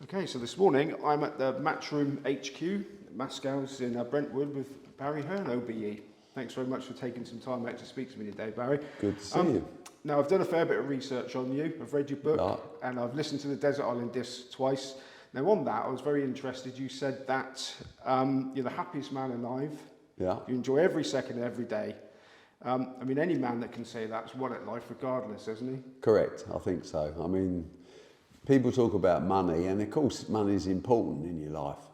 Okay, so this morning I'm at the Matchroom HQ, Mascow's in Brentwood with Barry Hearn, OBE. Thanks very much for taking some time out to speak to me today, Barry. Good to see you. Now, I've done a fair bit of research on you. I've read your book Right. and I've listened to the Desert Island Discs twice. Now, on that, I was very interested. You said that you're the happiest man alive. Yeah. You enjoy every second of every day. I mean, any man that can say that's won at life regardless, isn't he? Correct, I think so. I mean, people talk about money, and of course money is important in your life.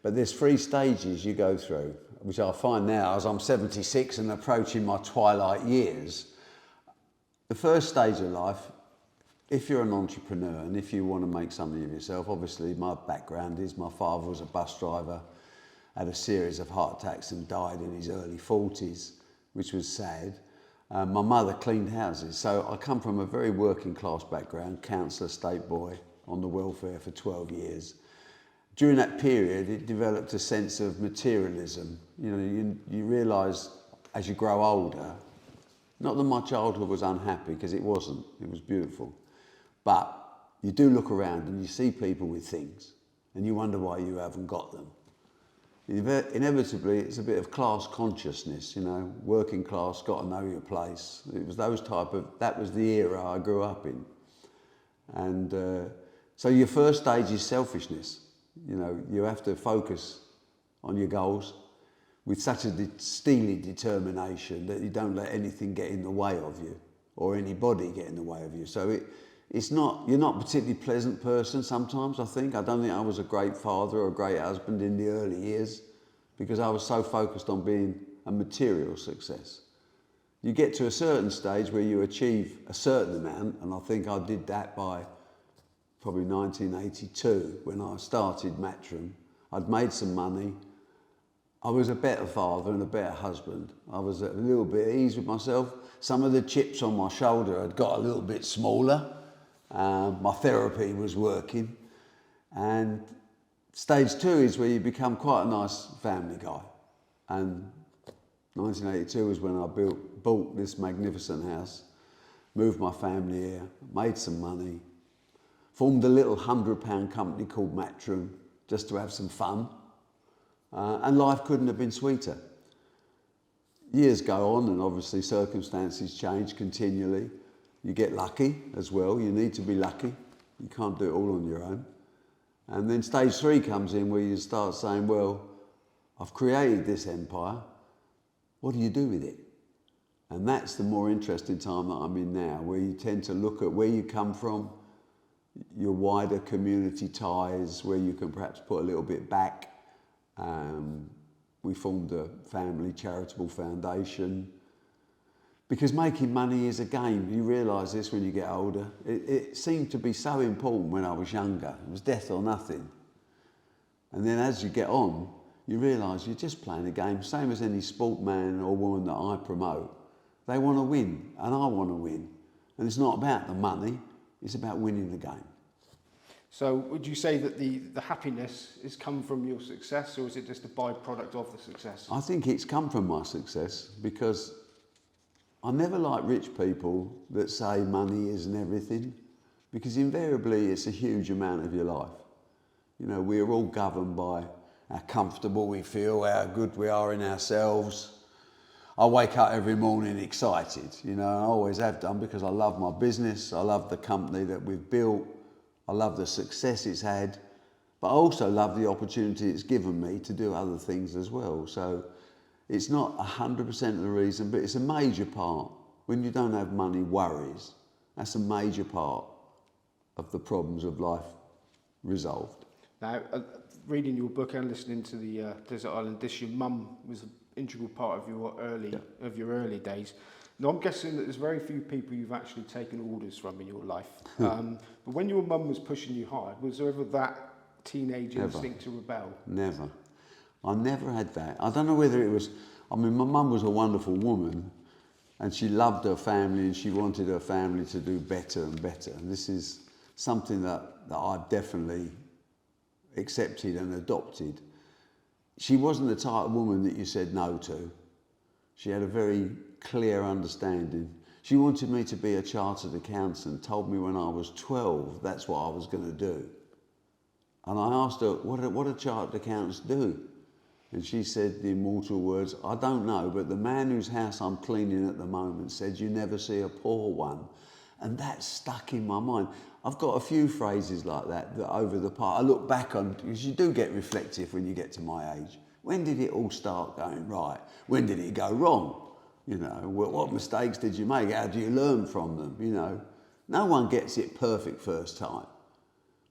But there's 3 stages you go through, which I find now as I'm 76 and approaching my twilight years. The first stage of life, if you're an entrepreneur and if you want to make something of yourself, obviously my background is my father was a bus driver, had a series of heart attacks and died in his early 40s, which was sad. My mother cleaned houses, so I come from a very working class background, councillor, state boy, on the welfare for 12 years. During that period, it developed a sense of materialism. You know, you realise as you grow older, not that my childhood was unhappy, because it wasn't, it was beautiful. But you do look around and you see people with things, and you wonder why you haven't got them. Inevitably, it's a bit of class consciousness, you know, working class, got to know your place. It was that was the era I grew up in. And so your first stage is selfishness. You know, you have to focus on your goals with such a steely determination that you don't let anything get in the way of you or anybody get in the way of you. So you're not a particularly pleasant person sometimes, I think. I don't think I was a great father or a great husband in the early years because I was so focused on being a material success. You get to a certain stage where you achieve a certain amount, and I think I did that by probably 1982 when I started Matchroom. I'd made some money. I was a better father and a better husband. I was at a little bit at ease with myself. Some of the chips on my shoulder had got a little bit smaller. My therapy was working. And stage 2 is where you become quite a nice family guy. And 1982 was when I bought this magnificent house, moved my family here, made some money, formed a little £100 company called Matchroom just to have some fun. And life couldn't have been sweeter. Years go on and obviously circumstances change continually. You get lucky as well. You need to be lucky. You can't do it all on your own. And then stage 3 comes in where you start saying, well, I've created this empire. What do you do with it? And that's the more interesting time that I'm in now, where you tend to look at where you come from, your wider community ties, where you can perhaps put a little bit back. We formed a family charitable foundation because making money is a game. You realise this when you get older. It seemed to be so important when I was younger. It was death or nothing. And then as you get on, you realise you're just playing a game, same as any sportsman or woman that I promote. They want to win, and I want to win. And it's not about the money, it's about winning the game. So would you say that the happiness has come from your success, or is it just a byproduct of the success? I think it's come from my success because I never like rich people that say money isn't everything, because invariably it's a huge amount of your life. You know, we're all governed by how comfortable we feel, how good we are in ourselves. I wake up every morning excited, you know, I always have done, because I love my business, I love the company that we've built, I love the success it's had, but I also love the opportunity it's given me to do other things as well. So it's not 100% of the reason, but it's a major part. When you don't have money, worries, that's a major part of the problems of life resolved. Now, reading your book and listening to the Desert Island Discs, your mum was an integral part of your early days. Now, I'm guessing that there's very few people you've actually taken orders from in your life. But when your mum was pushing you hard, was there ever that teenage instinct to rebel? Never. I never had that. I don't know whether it was... I mean, my mum was a wonderful woman, and she loved her family, and she wanted her family to do better and better. And this is something that I've definitely accepted and adopted. She wasn't the type of woman that you said no to. She had a very clear understanding. She wanted me to be a chartered accountant, told me when I was 12 that's what I was going to do. And I asked her, what do chartered accountants do? And she said the immortal words, I don't know, but the man whose house I'm cleaning at the moment said you never see a poor one. And that stuck in my mind. I've got a few phrases like that over the past, I look back on, because you do get reflective when you get to my age. When did it all start going right? When did it go wrong? You know, what mistakes did you make? How do you learn from them? You know, no one gets it perfect first time.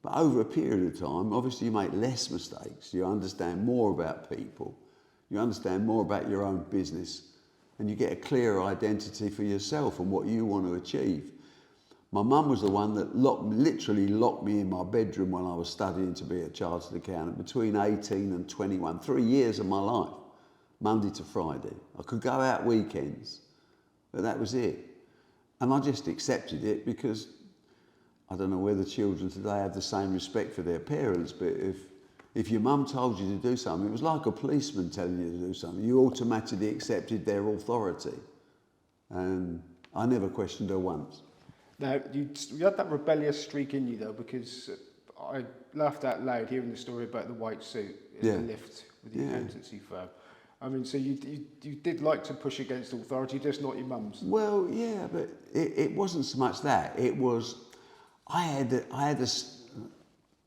But over a period of time, obviously you make less mistakes. You understand more about people. You understand more about your own business. And you get a clearer identity for yourself and what you want to achieve. My mum was the one that literally locked me in my bedroom when I was studying to be a chartered accountant between 18 and 21, 3 years of my life, Monday to Friday. I could go out weekends, but that was it. And I just accepted it because I don't know whether children today have the same respect for their parents, but if your mum told you to do something, it was like a policeman telling you to do something. You automatically accepted their authority. And I never questioned her once. Now, you had that rebellious streak in you, though, because I laughed out loud hearing the story about the white suit in the lift with the accountancy firm. I mean, so you did like to push against authority, just not your mum's. Well, yeah, but it wasn't so much that. It was, I had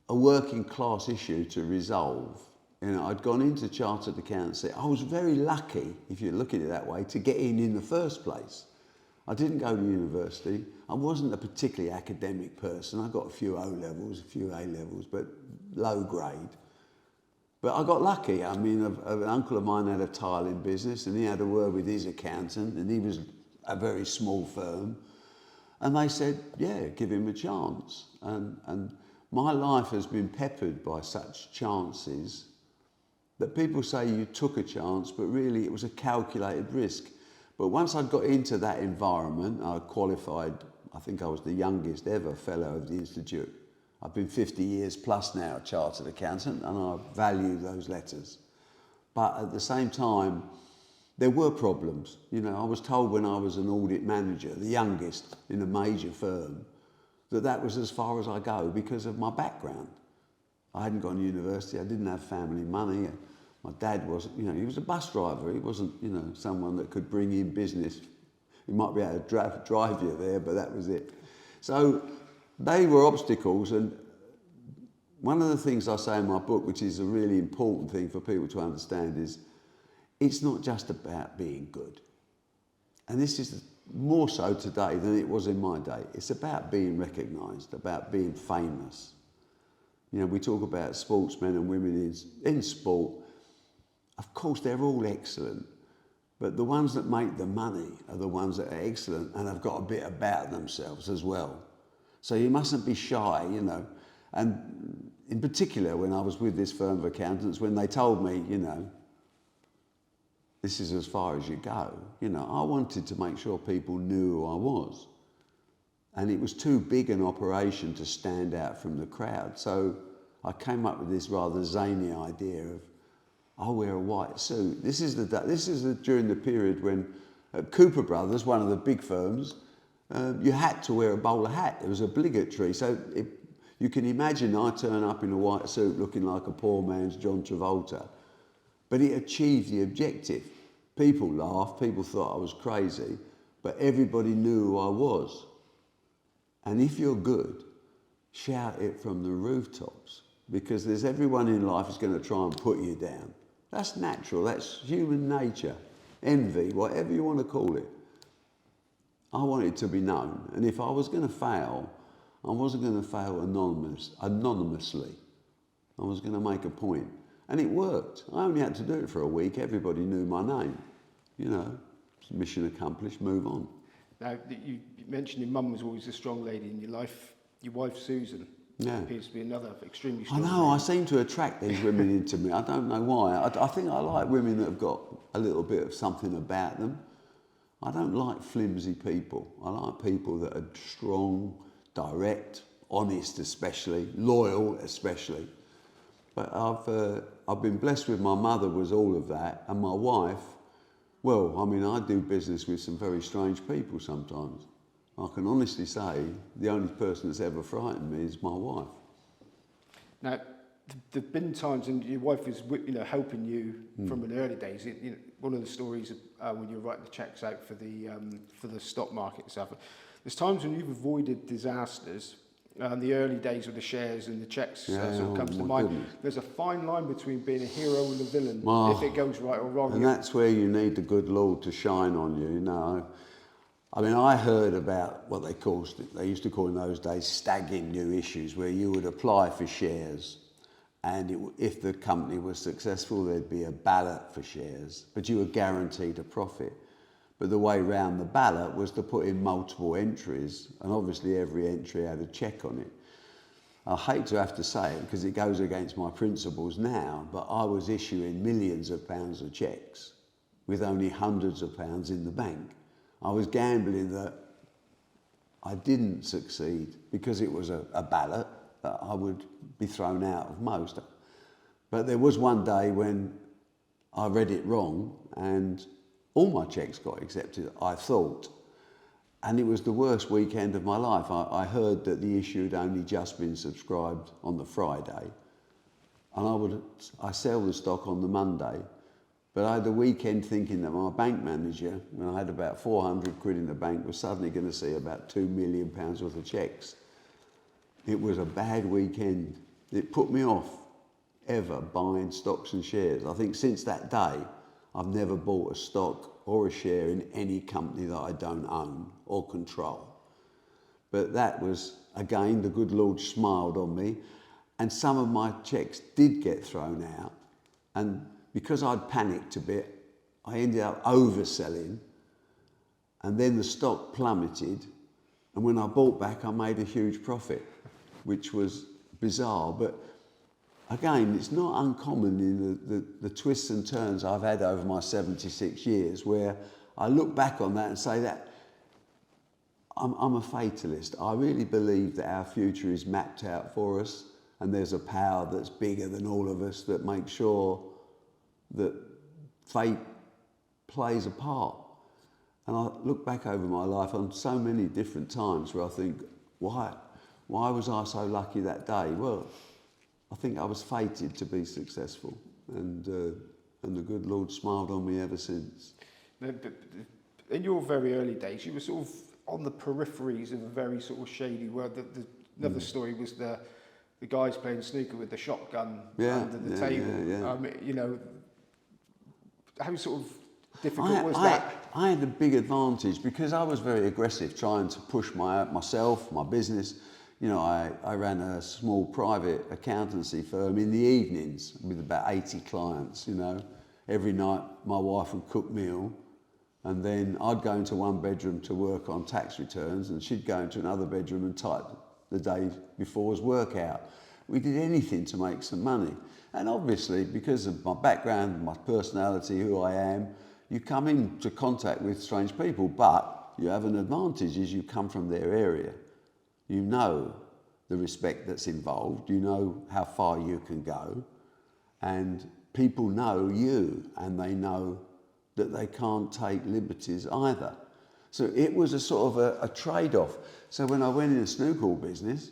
a working class issue to resolve. You know, I'd gone into chartered accountancy. I was very lucky, if you look at it that way, to get in the first place. I didn't go to university. I wasn't a particularly academic person. I got a few O-levels, a few A-levels, but low grade. But I got lucky. I mean, an uncle of mine had a tiling business and he had a word with his accountant and he was a very small firm. And they said, yeah, give him a chance. And my life has been peppered by such chances that people say you took a chance, but really it was a calculated risk. But once I got into that environment, I qualified, I think I was the youngest ever fellow of the Institute. I've been 50 years plus now a chartered accountant and I value those letters. But at the same time, there were problems. You know, I was told when I was an audit manager, the youngest in a major firm, that was as far as I go because of my background. I hadn't gone to university, I didn't have family money. My dad wasn't, you know, he was a bus driver. He wasn't, you know, someone that could bring in business. He might be able to drive you there, but that was it. So they were obstacles. And one of the things I say in my book, which is a really important thing for people to understand, is it's not just about being good. And this is more so today than it was in my day. It's about being recognised, about being famous. You know, we talk about sportsmen and women in sport. Of course, they're all excellent, but the ones that make the money are the ones that are excellent and have got a bit about themselves as well. So you mustn't be shy, you know. And in particular, when I was with this firm of accountants, when they told me, you know, this is as far as you go, you know, I wanted to make sure people knew who I was. And it was too big an operation to stand out from the crowd. So I came up with this rather zany idea of, I'll wear a white suit. This is during the period when at Cooper Brothers, one of the big firms, you had to wear a bowler hat. It was obligatory. So you can imagine I turn up in a white suit looking like a poor man's John Travolta. But it achieved the objective. People laughed, people thought I was crazy, but everybody knew who I was. And if you're good, shout it from the rooftops, because there's everyone in life who's going to try and put you down. That's natural, that's human nature, envy, whatever you want to call it. I want it to be known, and if I was going to fail, I wasn't going to fail anonymously. I was going to make a point, and it worked. I only had to do it for a week, everybody knew my name. You know, mission accomplished, move on. Now, you mentioned your mum was always a strong lady in your life. Your wife, Susan, appears to be another extremely strong I know, lady. I seem to attract these women into me. I don't know why. I think I like women that have got a little bit of something about them. I don't like flimsy people. I like people that are strong, direct, honest especially, loyal especially. But I've been blessed with my mother was all of that, and my wife, well, I mean, I do business with some very strange people sometimes. I can honestly say the only person that's ever frightened me is my wife. Now, there've been times, and your wife is, you know, helping you from an early days. You know, one of the stories when you're writing the checks out for the stock market and stuff. There's times when you've avoided disasters. The early days with the shares and the checks sort of comes to mind. Goodness. There's a fine line between being a hero and a villain if it goes right or wrong. And that's where you need the good Lord to shine on you, you know. I mean, I heard about what they used to call in those days stagging new issues, where you would apply for shares, and if the company was successful, there'd be a ballot for shares, but you were guaranteed a profit. But the way round the ballot was to put in multiple entries, and obviously every entry had a check on it. I hate to have to say it because it goes against my principles now, but I was issuing millions of pounds of cheques with only hundreds of pounds in the bank. I was gambling that I didn't succeed because it was a ballot, that I would be thrown out of most. But there was one day when I read it wrong and all my cheques got accepted, I thought. And it was the worst weekend of my life. I heard that the issue had only just been subscribed on the Friday. And I sell the stock on the Monday. But I had the weekend thinking that my bank manager, when I had about 400 quid in the bank, was suddenly going to see about £2 million worth of cheques. It was a bad weekend. It put me off ever buying stocks and shares. I think since that day, I've never bought a stock or a share in any company that I don't own or control. But that was, again, the good Lord smiled on me, and some of my cheques did get thrown out. And because I'd panicked a bit, I ended up overselling, and then the stock plummeted, and when I bought back, I made a huge profit, which was bizarre. But again, it's not uncommon in the twists and turns I've had over my 76 years, where I look back on that and say that I'm a fatalist. I really believe that our future is mapped out for us, and there's a power that's bigger than all of us that makes sure that fate plays a part. And I look back over my life on so many different times where I think, why was I so lucky that day? Well, I think I was fated to be successful, and the good Lord smiled on me ever since. In your very early days, you were sort of on the peripheries of a very sort of shady world. Another story was the guys playing snooker with the shotgun under the table. You know, how sort of difficult was that? I had a big advantage because I was very aggressive, trying to push myself, my business. You know, I ran a small private accountancy firm in the evenings with about 80 clients, you know. Every night my wife would cook meal, and then I'd go into one bedroom to work on tax returns, and she'd go into another bedroom and type the day before's work out. We did anything to make some money. And obviously, because of my background, my personality, who I am, you come into contact with strange people, but you have an advantage is you come from their area. You know the respect that's involved, you know how far you can go, and people know you, and they know that they can't take liberties either. So it was a sort of a trade-off. So when I went in the snooker business,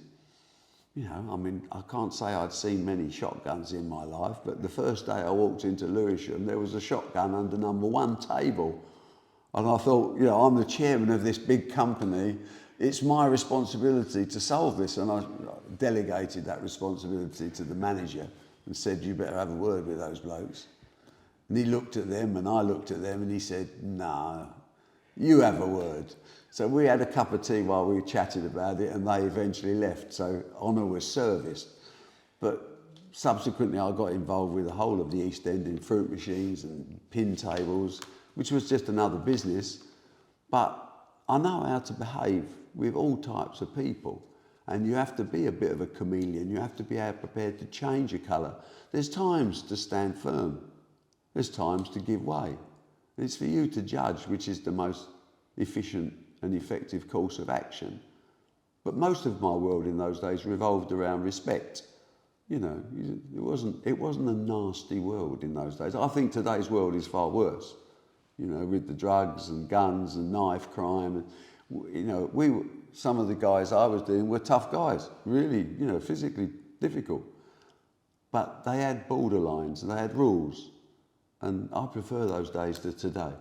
you know, I mean, I can't say I'd seen many shotguns in my life, but the first day I walked into Lewisham, there was a shotgun under number 1 table. And I thought, you know, I'm the chairman of this big company. It's my responsibility to solve this. And I delegated that responsibility to the manager and said, you better have a word with those blokes. And he looked at them and I looked at them and he said, no, you have a word. So we had a cup of tea while we chatted about it, and they eventually left. So honour was serviced. But subsequently I got involved with the whole of the East End in fruit machines and pin tables, which was just another business. But I know how to behave with all types of people. And you have to be a bit of a chameleon. You have to be prepared to change your colour. There's times to stand firm. There's times to give way. It's for you to judge which is the most efficient and effective course of action. But most of my world in those days revolved around respect. You know, it wasn't a nasty world in those days. I think today's world is far worse. You know, with the drugs and guns and knife crime. And, you know, some of the guys I was doing were tough guys, really, you know, physically difficult. but they had borderlines and they had rules, and I prefer those days to today.